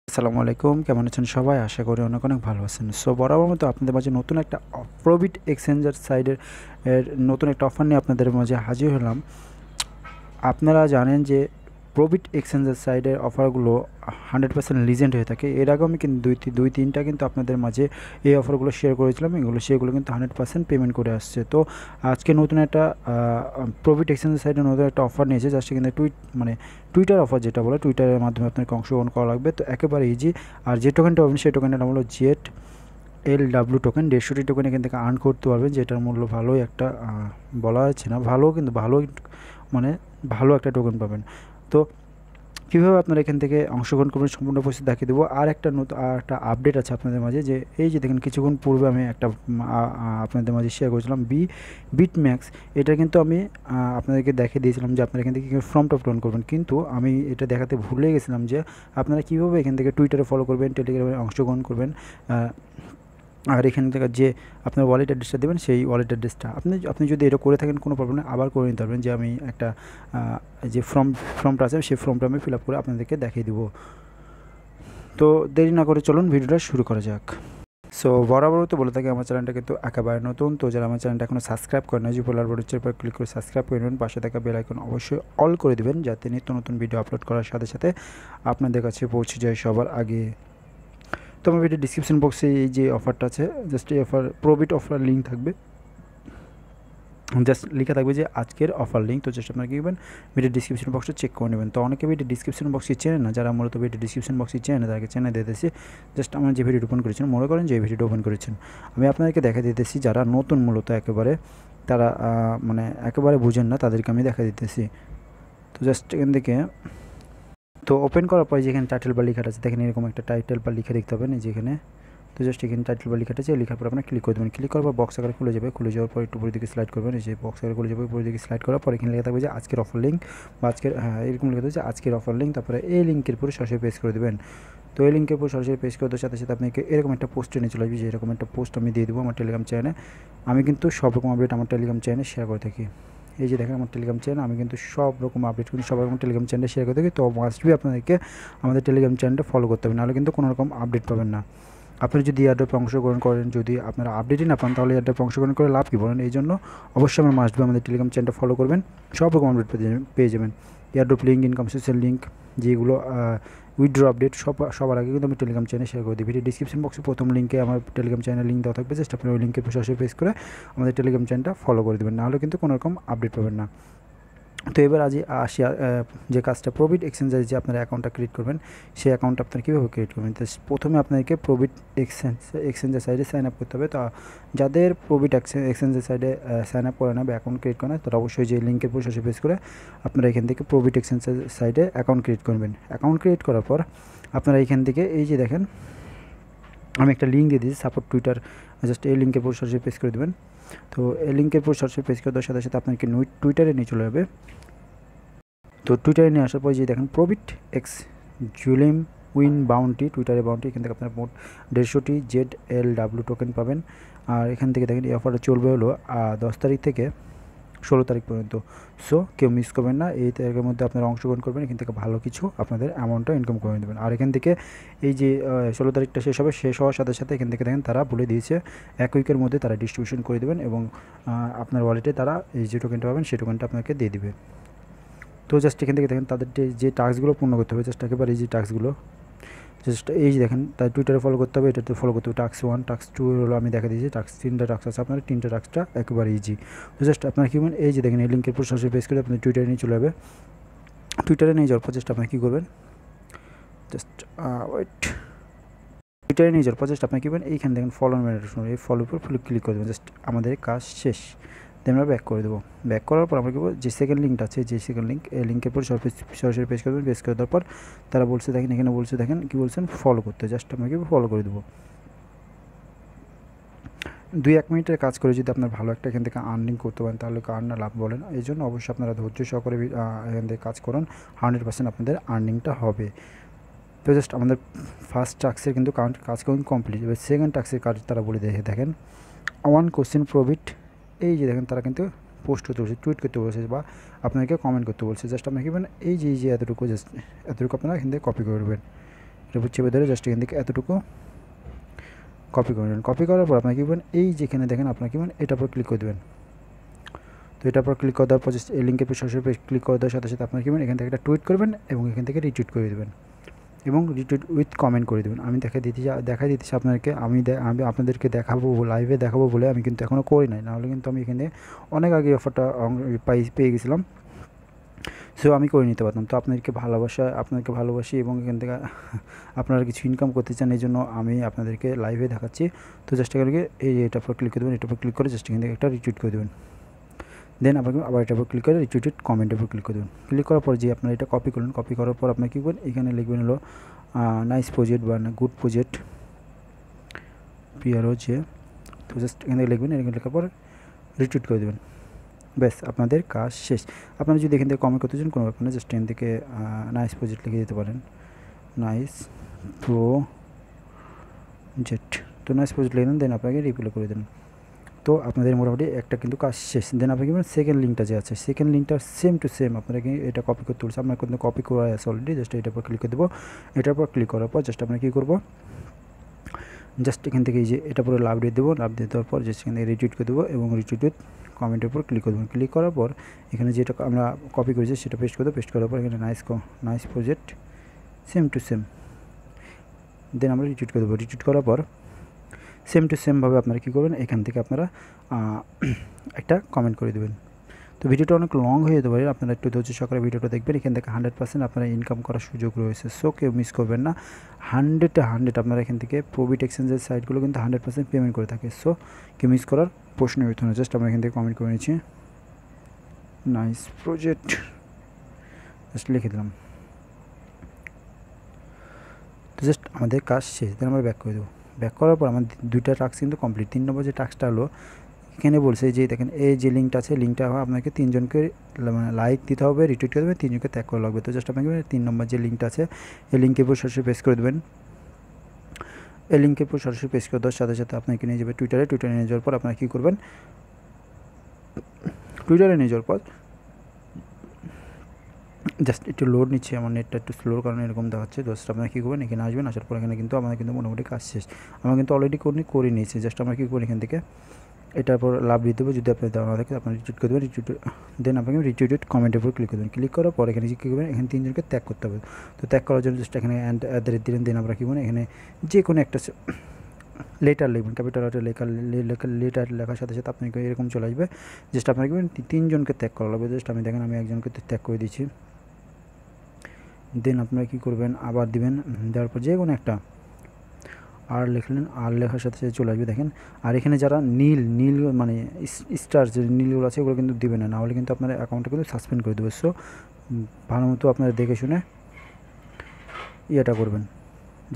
আসসালামু আলাইকুম, কেমন আছেন সবাই? আশা করি অনেক অনেক ভালো আছেন। সো বরাবর মতো আপনাদের মাঝে নতুন একটা প্রবিট এক্সচেঞ্জার সাইডের নতুন একটা অফার নিয়ে আপনাদের মাঝে হাজির হলাম। আপনারা জানেন যে প্রবিট এক্সচেঞ্জার সাইডের অফারগুলো 100% লিজেন্ড হয়ে থাকে। এর আগেও আমি কিন্তু দুই তিনটা কিন্তু আপনাদের মাঝে এই অফারগুলো শেয়ার করেছিলাম। সেগুলো কিন্তু 100% পেমেন্ট করে আসছে। তো আজকে নতুন একটা প্রবিট এক্সচেঞ্জার সাইডে নতুন একটা অফার নিয়েছে, জাস্ট কিন্তু টুইটার অফার যেটা বলে, টুইটারের মাধ্যমে আপনাকে অংশগ্রহণ করা লাগবে। তো একেবারে ইজি। আর যে টোকেনটা পাবেন সেই টোকেনটার নাম হলো ZLW টোকেন। 150টি টোকেন এখান থেকে আর্ন করতে পারবেন, যেটার মূল্য ভালোই একটা বলা যাচ্ছে না ভালো, কিন্তু ভালোই ভালো একটা টোকেন পাবেন। তো কীভাবে আপনারা এখান থেকে অংশগ্রহণ করবেন সম্পূর্ণ পরিস্থিতি দেখিয়ে দেবো। আর একটা আপডেট আছে আপনাদের মাঝে, যে এই যে দেখেন কিছুক্ষণ পূর্বে আমি একটা আপনাদের মাঝে শেয়ার করেছিলাম বিটম্যাক্স। এটা কিন্তু আমি আপনাদেরকে দেখিয়ে দিয়েছিলাম যে আপনারা এখান থেকে ফর্মটা পূরণ করবেন, কিন্তু আমি এটা দেখাতে ভুলে গেছিলাম যে আপনারা কীভাবে এখান থেকে টুইটারে ফলো করবেন, টেলিগ্রামে অংশগ্রহণ করবেন। আর এখান থেকে যে আপনার ওয়ালেট অ্যাড্রেসটা দেবেন, সেই ওয়ালেট অ্যাড্রেসটা আপনি যদি এটা করে থাকেন কোনো প্রবলেম নেই, আবার করে নিতে পারবেন। যে আমি একটা যে ফর্মটা আছে সেই ফর্মটা আমি ফিল আপ করে আপনাদেরকে দেখিয়ে দেবো। তো দেরি না করে চলুন ভিডিওটা শুরু করা যাক। সো বরাবর তো বলে থাকি আমার চ্যানেলটা কিন্তু একেবারে নতুন। তো যারা আমার চ্যানেলটা এখনও সাবস্ক্রাইব করেন না, উপর লাল বাটনের উপর ক্লিক করে সাবস্ক্রাইব করে নেবেন, পাশে থাকা বেল আইকন অবশ্যই অল করে দেবেন, যাতে নিত্য নতুন ভিডিও আপলোড করার সাথে সাথে আপনাদের কাছে পৌঁছে যায় সবার আগে। তো আমার ভিডিও ডিসক্রিপশন বক্সে এই যে অফারটা আছে, জাস্ট এই অফার প্রবিট অফার লিঙ্ক থাকবে, জাস্ট লেখা থাকবে যে আজকের অফার লিঙ্ক। তো জাস্ট আপনারা কী করবেন, ভিডিও ডিসক্রিপশন বক্সটা চেক করে নেবেন। তো অনেকে ভিডিও ডিসক্রিপশন বক্সে চেনে না, যারা মূলত ভিডিও ডিসক্রিপশন বক্সে চেনে তাদেরকে চেনে দিতেছি। জাস্ট আমার যে ভিডিও ওপেন করেছেন, মনে করেন যে এই ভিডিওটা ওপেন করেছেন, আমি আপনাদেরকে দেখা দিতেছি যারা নতুন মূলত একেবারে তারা একেবারে বুঝেন না, তাদেরকে আমি দেখা দিতেছি। তো জাস্ট এখান থেকে তো ওপেন করার পরে যেখানে টাইটেল বা লেখাটা আছে, দেখেন এরকম একটা টাইটেল বা লিখে দেখতে পাবেন এই যেখানে। তো জাস্ট এখানে টাইটেল বা লেখাটা আছে, লেখার পর আপনার ক্লিক করে দেবেন। ক্লিক করার পর বক্স আকারে খুলে যাবে, খুলে যাওয়ার পর একটু উপরের দিকে স্লাইড করবেন। এই যে বক্স আকারে খুলে যাবে, উপরের দিকে স্লাইড করার পর এখানে লেখা থাকবে যে আজকের অফার লিঙ্ক, বা এরকম লেখা থাকবে যে আজকের অফার লিঙ্ক। তারপরে এই লিঙ্কের উপরে সরাসরি পেজ করে দেবেন। তো এই লিঙ্কের উপর সরাসরি পেজ করে দেওয়ার সাথে সাথে আপনাকে এরকম একটা পোস্টে নিয়ে চলে আসবে, যে এরকম একটা পোস্ট আমি দিয়ে দেবো আমার টেলিগ্রাম চ্যানেলে। আমি কিন্তু সব রকম আপডেট আমার টেলিগ্রাম চ্যানেলে শেয়ার করে থাকি। এই যে দেখেন আমার টেলিগ্রাম চ্যানেল, আমি কিন্তু সব রকম আপডেট কিন্তু সব রকম টেলিগ্রাম চ্যানেলে শেয়ার করে থাকি। তো মাস্ট বি আপনাদেরকে আমাদের টেলিগ্রাম চ্যানেলটা ফলো করতে হবে, নাহলে কিন্তু কোনো রকম আপডেট পাবেন না। আপনি যদি এয়ারড্রপে অংশগ্রহণ করেন, যদি আপনারা আপডেটই না পান, তাহলে এয়ারড্রপে অংশগ্রহণ করে লাভ কী বলেন? এই জন্য অবশ্যই আমার মাস্ট বি আমাদের টেলিগ্রাম চ্যানেলটা ফলো করবেন, সব রকম আপডেট পেয়ে যাবেন। এয়ারড্রপ লিঙ্ক, ইনকাম সোর্সের লিঙ্ক, যেগুলো উইথড্র আপডেট সবার আগে কিন্তু আমি টেলিগ্রাম চ্যানেলে শেয়ার করে দিই। ভিডিও ডিসক্রিপশন বক্সে প্রথম লিঙ্কে আমার টেলিগ্রাম চ্যানেল লিঙ্ক দেওয়া থাকবে, জাস্ট আপনি ওই লিঙ্কের সরাসরি পেজ করে আমাদের টেলিগ্রাম চ্যানেলটা ফলো করে দেবেন, নাহলে কিন্তু কোনো রকম আপডেট পাবেন না। তো এবার আসি যে কাজটা, প্রবিট এক্সচেঞ্জারে যে আপনারা অ্যাকাউন্টটা ক্রিয়েট করবেন, সেই অ্যাকাউন্টটা আপনারা কীভাবে ক্রিয়েট করবেন? তো প্রথমে আপনাদেরকে প্রবিট এক্সচেঞ্জার সাইডে সাইন আপ করতে হবে। তো যাদের প্রবিট এক্সচেঞ্জার সাইডে সাইন আপ করে না বা অ্যাকাউন্ট ক্রিয়েট করে না, তারা অবশ্যই যে লিঙ্কের উপর সরাসরি পেজ করে আপনারা এখান থেকে প্রবিট এক্সচেঞ্জার সাইডে অ্যাকাউন্ট ক্রিয়েট করবেন। অ্যাকাউন্ট ক্রিয়েট করার পর আপনারা এখান থেকে এই যে দেখেন আমি একটা লিঙ্ক দিয়ে দিয়েছি, সাপোর্ট টুইটার, জাস্ট এই লিঙ্কের উপর সরাসরি পেজ করে দেবেন। তো এই লিঙ্কের উপর সরাসরি পেজ করে দেওয়ার সাথে সাথে আপনাকে টুইটারে নিয়ে চলে যাবে। তো টুইটারে নিয়ে আসার পর যে দেখেন প্রবিট এক্স জুলিম উইন বাউন্টি, টুইটারে বাউন্টি, এখান থেকে আপনার মোট 150টি ZLW টোকেন পাবেন। আর এখান থেকে দেখেন এই অফারটা চলবে হলো 10 তারিখ থেকে 16 তারিখ পর্যন্ত। সো কেউ মিস করবেন না, এই তারিখের মধ্যে আপনারা অংশগ্রহণ করবেন, এখান থেকে ভালো কিছু আপনাদের অ্যামাউন্টটা ইনকাম করে দেবেন। আর এখান থেকে এই যে 16 তারিখটা শেষ হবে, শেষ হওয়ার সাথে সাথে এখান থেকে দেখেন তারা বলে দিয়েছে 1 উইকের মধ্যে তারা ডিস্ট্রিবিউশন করে দেবেন, এবং আপনার ওয়ালেটে তারা এই যে টোকেনটা পাবেন সেই টোকেনটা আপনাকে দিয়ে দেবে। তো জাস্ট এখান থেকে দেখেন তাদের যে টাস্কগুলো পূর্ণ করতে হবে, জাস্ট একেবারে এই যে টাস্কগুলো, জাস্ট এই যে দেখেন তার টুইটারে ফলো করতে হবে, এটাতে ফলো করতে হবে। টাস্ক 1, টাস্ক 2 হলো আমি দেখা দিয়েছি, টাস্ক 3টা টাস্ক আছে আপনার, 3টা টাস্কটা একেবারে ইজি। তো জাস্ট আপনারা কী করবেন, এই যে দেখেন এই লিঙ্কের উপর সরাসরি পেজ করে আপনি টুইটারে নিয়ে চলে যাবে। টুইটারে নিয়ে যাওয়ার পর জাস্ট আপনারা কী করবেন, জাস্ট টুইটারে নিয়ে যাওয়ার পর জাস্ট আপনারা কী করবেন, এইখানে দেখেন ফলো মেডিটেশন, এই ফলোর উপর ক্লিক করে দেবেন। জাস্ট আমাদের কাজ শেষ, আমরা ব্যাক করে দেবো। ব্যাক করার পর আমরা কী করবো, যে সেকেন্ড লিঙ্কটা আছে, যে সেকেন্ড লিঙ্ক, এই লিঙ্কের পর সরাসরি পেজ করবেন। পেজ করে দেওয়ার পর তারা বলছে দেখেন, এখানে বলছে দেখেন কী বলছেন, ফলো করতে, জাস্ট আমরা কি ফলো করে দেবো। 2-1 মিনিটের কাজ করে যদি আপনার ভালো একটা এখান থেকে আর্নিং করতে পারেন, তাহলে কার না লাভ বলেন? এই জন্য অবশ্যই আপনারা ধৈর্য সহকারে এখান থেকে কাজ করুন, 100% আপনাদের আর্নিংটা হবে। তো জাস্ট আমাদের ফার্স্ট টাস্কের কিন্তু কাজ কিন্তু কমপ্লিট। এবার সেকেন্ড টাস্কের কাজ তারা বলে দেখেন 1 কোশ্চেন প্রবিট, এই যে দেখেন তারা কিন্তু পোস্ট করতে বলছে, টুইট করতে বলছে, বা আপনাকে কমেন্ট করতে বলছে। জাস্ট আপনাকে কি এই যে এতটুকু, জাস্ট এতটুকু আপনারা এখান থেকে কপি করবেন। এটার উপর চেপে ধরে জাস্ট এখান থেকে এতটুকু কপি করে নেবেন। কপি করার পর আপনার কী করবেন, এই যেখানে দেখেন আপনার কী করবেন, এটার উপর ক্লিক করে দেবেন। তো এটার উপর ক্লিক করে দেওয়ার পর এই লিঙ্কের উপর সরাসরি ক্লিক করে দেওয়ার সাথে সাথে আপনার কী করবেন, এখান থেকে একটা টুইট করবেন এবং এখান থেকে রিটুইট করে দেবেন এবং রিটুইট উইথ কমেন্ট করে দেবেন। আমি দেখাই দিতেছি আপনাদেরকে, আমি আপনাদেরকে দেখাবো, লাইভে দেখাবো বলে আমি কিন্তু এখনও করি নাই, নাহলে কিন্তু আমি এখানে অনেক আগে অফারটা পেয়ে গেছিলাম, সো আমি করে নিতে পারতাম। তো আপনাদেরকে ভালোবাসি এবং এখান থেকে আপনারা কিছু ইনকাম করতে চান, এই জন্য আমি আপনাদেরকে লাইভে দেখাচ্ছি। তো জাস্ট এখানে এটার উপর ক্লিক করে দেবেন, এটার উপর ক্লিক করে জাস্ট এখান থেকে একটা রিটুইট করে দেবেন। দেন আপনাকে আবার এটার উপর ক্লিক করে রিটুইট কমেন্টের উপর ক্লিক করে দেবেন। ক্লিক করার পর যে আপনারা এটা কপি করলেন, কপি করার পর আপনার কী করবেন, এখানে লিখবেন হলো নাইস প্রজেক্ট বা গুড প্রজেক্ট PROJ। তো জাস্ট এখানে লিখবেন, এখানে লেখার পর রিটুইট করে দেবেন। ব্যাস আপনাদের কাজ শেষ। আপনারা যদি এখান থেকে কমেন্ট করতে চান কোনো ব্যাপার না, জাস্ট এখান থেকে নাইস প্রজেক্ট লিখে দিতে পারেন, নাইস প্রজেক্ট। তো নাইস প্রজেক্ট লিখে দেন, দেন আপনাকে রিপ্লাই করে দেন। তো আপনাদের মোটামুটি একটা কিন্তু কাজ শেষ। দেন আপনি কি সেকেন্ড লিঙ্কটা যে আছে, সেকেন্ড লিঙ্কটা সেম টু সেম আপনারা কি এটা কপি করতে বলছে, আপনার কিন্তু কপি করা আছে অলরেডি। জাস্ট এটার উপর ক্লিক করে দেবো। এটার উপর ক্লিক করার পর জাস্ট আপনারা কী করবো, জাস্ট এখান থেকে এই যে এটা পুরো লাভ দিয়ে দেবো। লাভ দিয়ে দেওয়ার পর জাস্ট এখানে রিটুইট করে দেবো এবং রিটুইট উইথ কমেন্টের উপর ক্লিক করে দেবেন। ক্লিক করার পর এখানে যেটা আমরা কপি করেছি সেটা পেস্ট করে দেবো। পেস্ট করার পর এখানে nice project same to same, then আমরা রিটুইট করে দেবো। রিটুইট করার পর সেম টু সেমভাবে আপনারা কী করবেন, এখান থেকে আপনারা একটা কমেন্ট করে দেবেন। তো ভিডিওটা অনেক লং হয়ে যেতে পারে, আপনারা একটু ধৈর্য সহকারে ভিডিওটা দেখবেন। এখান থেকে 100% আপনারা ইনকাম করার সুযোগ রয়েছে, সো কেউ মিস করবেন না। 100 আপনারা এখান থেকে প্রবিট এক্সচেঞ্জের সাইটগুলো কিন্তু 100% পেমেন্ট করে থাকে, সো কেউ মিস করার প্রশ্নই হতো না। জাস্ট আমরা এখান থেকে কমেন্ট করে নিচ্ছি নাইস প্রজেক্ট, জাস্ট লিখে দিলাম। তো জাস্ট আমাদের কাজ শেষ। দেন আমরা ব্যাক করে দেবো। ব্যাক করার পর আমাদের দুইটা টাস্ক কিন্তু কমপ্লিট। 3 নম্বর যে টাস্কটা হলো, এখানে বলছে যে দেখেন এই যে লিঙ্কটা আছে, লিঙ্কটা আপনাকে 3 জনকে মানে লাইক দিতে হবে, রিটুইট করে দেবেন, 3 জনকে ট্যাগ করা লাগবে। তো জাস্ট আপনাকে 3 নম্বর যে লিঙ্কটা আছে, এই লিঙ্কের উপর সরাসরি পেস্ট করে দেবেন। এই লিঙ্কের উপর সরাসরি পেস্ট করে দেওয়ার সাথে সাথে আপনাকে নিয়ে যাবে টুইটারে নিয়ে যাওয়ার পর আপনারা কী করবেন, টুইটারে নিয়ে যাওয়ার পর জাস্ট একটু লোড নিচ্ছে, আমার নেটটা একটু স্লোর কারণে এরকম দেখাচ্ছে। জাস্ট আপনারা কী করবেন, এখানে আসবেন, আসার পর এখানে কিন্তু আমাদের কিন্তু মোটামুটি কাজ শেষ। আমরা কিন্তু অলরেডি করে নিয়েছি। জাস্ট আমরা কী করবেন, এখান থেকে এটার পর লাভ দিয়ে দেবো। যদি আপনার দেওয়া না থাকে আপনার রিটুইট করে দেবেন। দেন আপনাকে রিটুইট কমেন্টের উপর ক্লিক করবেন। ক্লিক করার পর এখানে কী করবেন, এখানে 3 জনকে ত্যাগ করতে হবে। তো ত্যাগ করার জন্য জাস্ট এখানে দিলেন। দেন আমরা কী করবেন, এখানে যে কোনো একটা লেটার লিখবেন, ক্যাপিটাল লেটার লেখার সাথে সাথে আপনাকে এরকম চলে আসবে। জাস্ট আপনার কী করবেন, 3 জনকে ত্যাগ করা লাগবে। জাস্ট আমি দেখেন আমি একজনকে ত্যাগ করে দিচ্ছি। দেন আপনারা কী করবেন, আবার দিবেন। দেওয়ার পর যে কোনো একটা আর লিখলেন, আর লেখার সাথে সাথে চলে আসবে দেখেন। আর এখানে যারা নীল মানে স্টার যে নীলগুলো আছে ওগুলো কিন্তু দেবেন না, নাহলে কিন্তু আপনার অ্যাকাউন্টটা কিন্তু সাসপেন্ড করে দেবে। সো ভালো মতো আপনারা দেখে শুনে ইয়েটা করবেন।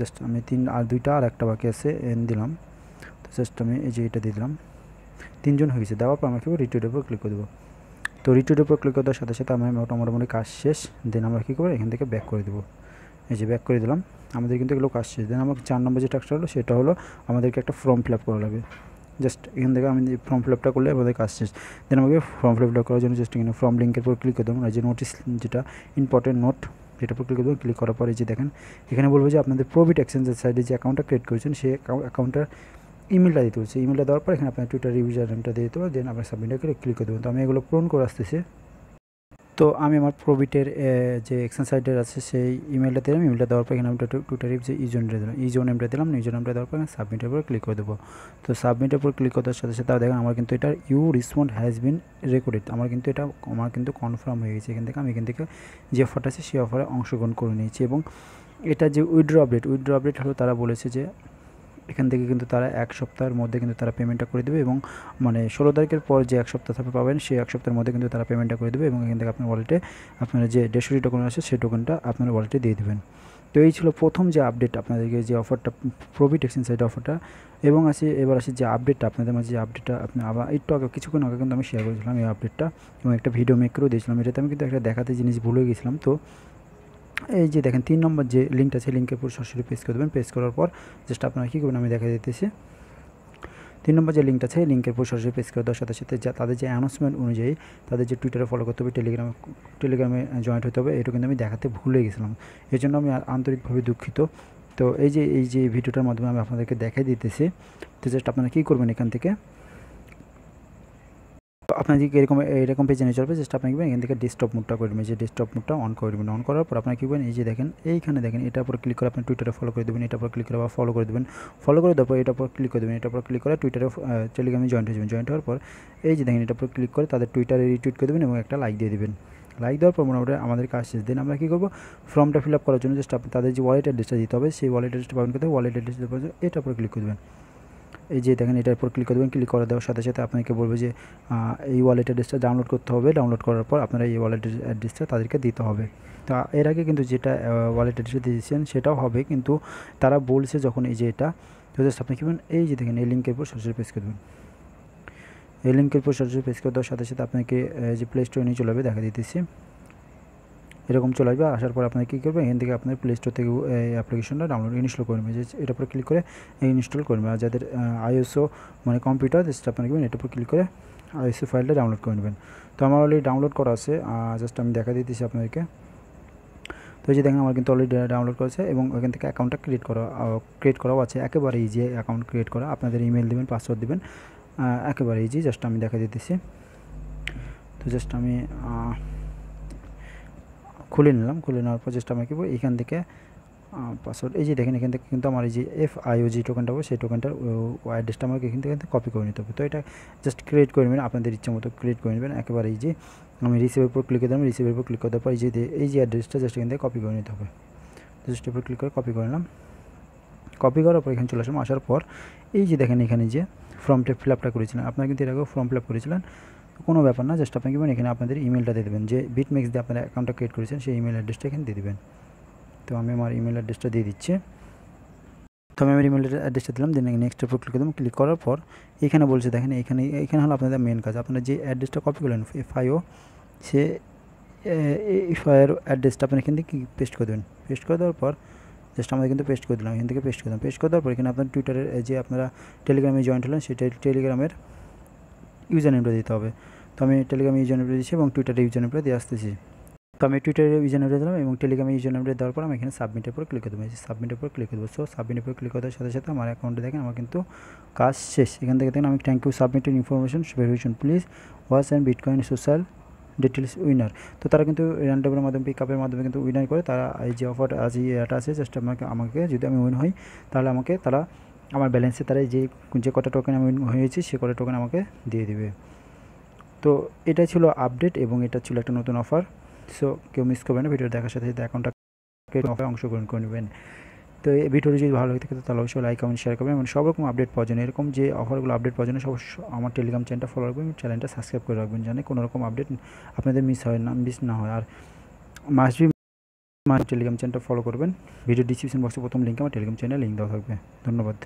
জাস্ট আমি 3 আর 2টা আর একটা বাকি আছে দিলাম। তো জাস্ট আমি এই যে এটা দিলাম, 3 জন হয়ে গেছে। দেওয়ার পর আমরা কী করবো, রিটুইটের উপর ক্লিক করে দেবো। তো রিটুইটের উপর ক্লিক করে দেওয়ার সাথে সাথে আমার মোটামুটি কাজ শেষ। দেন আমরা কী করবো, এখান থেকে ব্যাক করে দেবো। এই যে ব্যাক করে দিলাম, আমাদের কিন্তু এগুলো কাজ শেষ। দেন আমাকে 4 নম্বর যে টাস্কটা হলো সেটা হলো আমাদেরকে একটা ফর্ম ফিল আপ করা লাগবে। জাস্ট এখান থেকে আমি ফর্ম ফিল আপটা করলে আমাদের কাজ শেষ। দেন আমাকে ফর্ম ফিল আপ করার জন্য জাস্ট এখানে ফর্ম লিঙ্কের উপর ক্লিক করে দেবো। আর যে নোটিস যেটা ইম্পর্টেন্ট নোট যেটার উপর ক্লিক করবেন। ক্লিক করার পরে যে দেখেন এখানে বলবো যে আপনাদের প্রবিট এক্সচেঞ্জের সাইডে যে অ্যাকাউন্টটা ক্রিয়েট করেছেন সেই অ্যাকাউন্টের ইমেলটা দিতে হচ্ছে। ইমেলটা দেওয়ার পর এখানে আপনার টুইটার ইউজার নেমটা দিয়ে দিতে হবে। দেন আপনার সাবমিটে ক্লিক করে দেবেন। তো আমি এগুলো পূরণ করে আসতেছি। তো আমি আমার প্রবিটের যে এক্সচেঞ্জ সাইটের আছে সেই ইমেলটা দিলাম। ইমেলটা দেওয়ার পর এখানে আমি টুইটারে যে ইউজার নেমটা দিলাম। ইউজার নেমটা দেওয়ার পর সাবমিটের উপর ক্লিক করে দেবো। তো সাবমিটের উপর ক্লিক করার সাথে সাথে দেখেন আমার কিন্তু এটা you respond has been recorded, আমার কিন্তু কনফার্ম হয়ে গেছে। এখান থেকে যে অফারটা আছে সেই অফারে অংশগ্রহণ করে নিয়েছি। এবং এটা যে উইথড্র আপডেট হলো, তারা বলেছে যে এখান থেকে কিন্তু তারা 1 সপ্তাহের মধ্যে কিন্তু তারা পেমেন্টটা করে দেবে। এবং মানে 16 তারিখের পর যে 1 সপ্তাহ তারপর পাবেন সেই 1 সপ্তাহের মধ্যে কিন্তু তারা পেমেন্টটা করে দেবে। এবং এখান থেকে আপনার ওয়ালেটে আপনার যে 150 টোকেন আছে সেই টোকেনটা আপনার ওয়ালেটে দিয়ে দেবেন। তো এই ছিল প্রথম যে আপডেট আপনাদেরকে, যে অফারটা প্রবিট এক্সচেঞ্জ সাইট অফারটা। এবং এবার আসি যে আপডেটটা আপনাদের মাঝে, যে আপডেটটা আপনি আবার একটু আগে কিছুক্ষণ আগে কিন্তু আমি শেয়ার করেছিলাম এই আপডেটটা এবং একটা ভিডিও মেক করেও দিয়েছিলাম। এটাতে আমি কিন্তু একটা দেখাতে জিনিস ভুলে গেছিলাম। তো এই যে দেখেন 3 নম্বর যে লিঙ্কটা আছে, লিঙ্কের উপর সরাসরি পেস্ট করে দেবেন। পেস্ট করার পর জাস্ট আপনারা কী করবেন, আমি দেখা দিতেছি। 3 নম্বর যে লিঙ্কটা আছে, লিঙ্কের উপর সরাসরি পেস্ট করে দেওয়ার সাথে সাথে তাদের যে অ্যানাউন্সমেন্ট অনুযায়ী তাদের যে টুইটারে ফলো করতে হবে, টেলিগ্রামে জয়েন্ট হতে হবে, এটা কিন্তু আমি দেখাতে ভুলে গেছিলাম। এই জন্য আমি আন্তরিকভাবে দুঃখিত। তো এই যে ভিডিওটার মাধ্যমে আমি আপনাদেরকে দেখাই দিতেছি। তো জাস্ট আপনারা কী করবেন, এখান থেকে আপনার দিকে এরকম পেজে নিয়ে চলবে। জাস্ট আপনি কি এখান থেকে ডেস্কটপ মোডটা করবেন, যে ডেস্কটপ মোডটা অন করে দেবেন। অন করার পর আপনার কী করবেন, এই যে দেখেন এইখানে দেখেন এটার উপর ক্লিক করে আপনি টুইটারে ফলো করে দেবেন, এটার উপর ক্লিক করে আবার ফলো করে দেবেন। ফলো করে দেওয়ার পর এটার উপর ক্লিক করে দেবেন, এটার উপর ক্লিক করে টুইটারে টেলিগ্রামে জয়েন্ট হয়ে যাবেন। জয়েন্ট হওয়ার পর এই যে দেখেন এটার উপর ক্লিক করে তাদের টুইটারে রিটুইট করে দেবেন এবং একটা লাইক দিয়ে দেবেন। লাইক দেওয়ার পর মোটামুটি আমাদের কাজ শেষ। দেন আমরা কী করবো, ফর্মটা ফিল আপ করার জন্য জাস্ট আপনি তাদের যে ওয়ালেট অ্যাড্রেসটা দিতে হবে, সেই ওয়ালেট অ্যাড্রেসটা পাবেন কোথায়, ওয়ালেট অ্যাড্রেস দেওয়ার পর এটার উপর ক্লিক করে দেবেন। এই যে দেখেন এটার উপর ক্লিক করে দেবেন। ক্লিক করে দেওয়ার সাথে সাথে আপনাকে বলবে যে এই ওয়ালেট অ্যাড্রেসটা ডাউনলোড করতে হবে। ডাউনলোড করার পর আপনারা এই ওয়ালেট অ্যাড্রেসটা তাদেরকে দিতে হবে। তা এর আগে কিন্তু যেটা ওয়ালেট অ্যাড্রেস দিয়েছেন সেটাও হবে, কিন্তু তারা বলছে যখন এই যে এটা, তো জাস্ট আপনি কী করবেন, এই যে দেখেন এই লিঙ্কের উপর সরাসরি পেজ করে দেবেন। এই লিঙ্কের উপর সরাসরি পেজ করে দেওয়ার সাথে সাথে আপনাকে যে প্লে স্টোরে নিয়ে চলে যাবে, দেখা দিতেছি এরকম চলে আসবে। আসার পর আপনার কী করবেন, এখান থেকে আপনার প্লে স্টোর থেকে এই অ্যাপ্লিকেশনটা ডাউনলোড ইনস্টল করে নেবেন। যে এটার উপর ক্লিক করে ইনস্টল করবেন। আর যাদের আইএসও মানে কম্পিউটার, জাস্ট আপনার কী এটার উপর ক্লিক করে আইএসও ফাইলটা ডাউনলোড করে নেবেন। তো আমার অলরেডি ডাউনলোড করা আছে, জাস্ট আমি দেখা দিতেছি আপনাদেরকে। তো এই যে দেখেন আমার কিন্তু অলরেডি ডাউনলোড করেছে এবং ওখান থেকে অ্যাকাউন্টটা ক্রিয়েট করাও আছে। একেবারে ইজি অ্যাকাউন্ট ক্রিয়েট করা, আপনাদের ইমেল দেবেন, পাসওয়ার্ড দেবেন, একেবারে ইজি। জাস্ট আমি দেখা দিতেছি। তো জাস্ট আমি খুলে নিলাম। খুলে নেওয়ার পর জাস্ট আমি কি এখান থেকে পাসওয়ার্ড, এই যে দেখেন এখান থেকে কিন্তু আমার এই যে FIO যে টোকেনটা হবে সেই টোকেনটার অ্যাড্রেসটা আমাকে এখান থেকে কপি করে নিতে হবে। তো এটা জাস্ট ক্রিয়েট করে নেবেন, আপনাদের ইচ্ছা মতো ক্রিয়েট করে নেবেন। একেবারে এই যে আমি রিসিভের উপর ক্লিক করে দিলাম। রিসিভের উপর ক্লিক করার পর এই যে অ্যাড্রেসটা জাস্ট এখান থেকে কপি করে নিতে হবে। জাস্ট উপর ক্লিক করে কপি করে নিলাম। কপি করার পর এখানে চলে আসলাম। আসার পর এই যে দেখেন এখানে যে ফর্মটা ফিল আপটা করেছিলেন, আপনারা কিন্তু এর আগেও ফর্ম ফিল আপ করেছিলেন, কোনো ব্যাপার না। জাস্ট আপনি কি এখানে আপনাদের ইমেলটা দিয়ে দেবেন, যে বিটমেক্স দিয়ে আপনারা অ্যাকাউন্টটা ক্রিয়েট করেছেন সেই ইমেল অ্যাড্রেসটা এখানে দিয়ে দেবেন। তো আমি আমার ইমেল অ্যাড্রেসটা দিয়ে দিচ্ছি। তো আমি আমার ইমেল অ্যাড্রেসটা দিলাম। দেন নেক্সটের উপর ক্লিক করলাম। ক্লিক করার পর এখানে বলছে দেখেন এখানে হলো আপনাদের মেন কাজ। আপনারা যে অ্যাড্রেসটা কপি করলেন FIO, সে FIO অ্যাড্রেসটা আপনি এখান থেকে পেস্ট করে দেবেন। পেস্ট করে দেওয়ার পর জাস্ট আমাদের কিন্তু পেস্ট করে দিলাম, এখান থেকে পেস্ট করে দিলাম। পেস্ট করে দেওয়ার পর এখানে আপনার টুইটারের যে আপনারা টেলিগ্রামে জয়েন্ট হলেন সেটা টেলিগ্রামের ইউজার নেমটা দিতে হবে। তো আমি টেলিগ্রামে ইউজার নেমটা দিচ্ছি এবং টুইটারে ইউজার নেমটা দিয়ে আসতেছি। তো আমি টুইটারে ইউজার নেমটা দিলাম এবং টেলিগ্রামে ইউজার নেমটা দেওয়ার পর আমি এখানে সাবমিটের উপর ক্লিক করে দেবো। সাবমিটের উপর ক্লিক করে দেবো। সো সাবমিটের উপর ক্লিক করার সাথে সাথে আমার অ্যাকাউন্টে দেখেন আমার কিন্তু কাজ শেষ। এখান থেকে দেখেন আমি thank you submitted information verification please watch and bitcoin social details winner. তো তারা কিন্তু র্যান্ডমের মাধ্যমে পিকআপের মাধ্যমে কিন্তু উইনার করে। তারা এই যে অফারটা আজ এটা আছে, জাস্ট আমাকে যদি আমি উইন হই তাহলে তারা আমার ব্যালেন্সে তারা যে কটা টোকেন আমি উইন হয়েছি সে কটা টোকেন আমাকে দিয়ে দিবে। তো এটাই ছিল আপডেট এবং এটা ছিল একটা নতুন অফার। সো কেউ মিস করবেন না, ভিডিও দেখার সাথে সাথে অ্যাকাউন্টটা অফারে অংশগ্রহণ করে নেবেন। তো এই ভিডিওটি যদি ভালো লাগে থাকে তাহলে অবশ্যই লাইক কমেন্ট শেয়ার করবেন এবং সব রকম আপডেট পাওয়ার জন্য, এরকম যে অফারগুলো আপডেট পাওয়ার জন্য আমার টেলিগ্রাম চ্যানেলটা ফলো রাখবেন, চ্যানেলটা সাবস্ক্রাইব করে রাখবেন, জানে কোনো রকম আপডেট আপনাদের মিস না হয়। আর মাস্ট টেলিগ্রাম চ্যানেলটা ফলো করবেন। ভিডিও ডিসক্রিপশন বক্সে প্রথম লিঙ্কে আমার টেলিগ্রাম চ্যানেল লিঙ্ক দেওয়া থাকবে। ধন্যবাদ।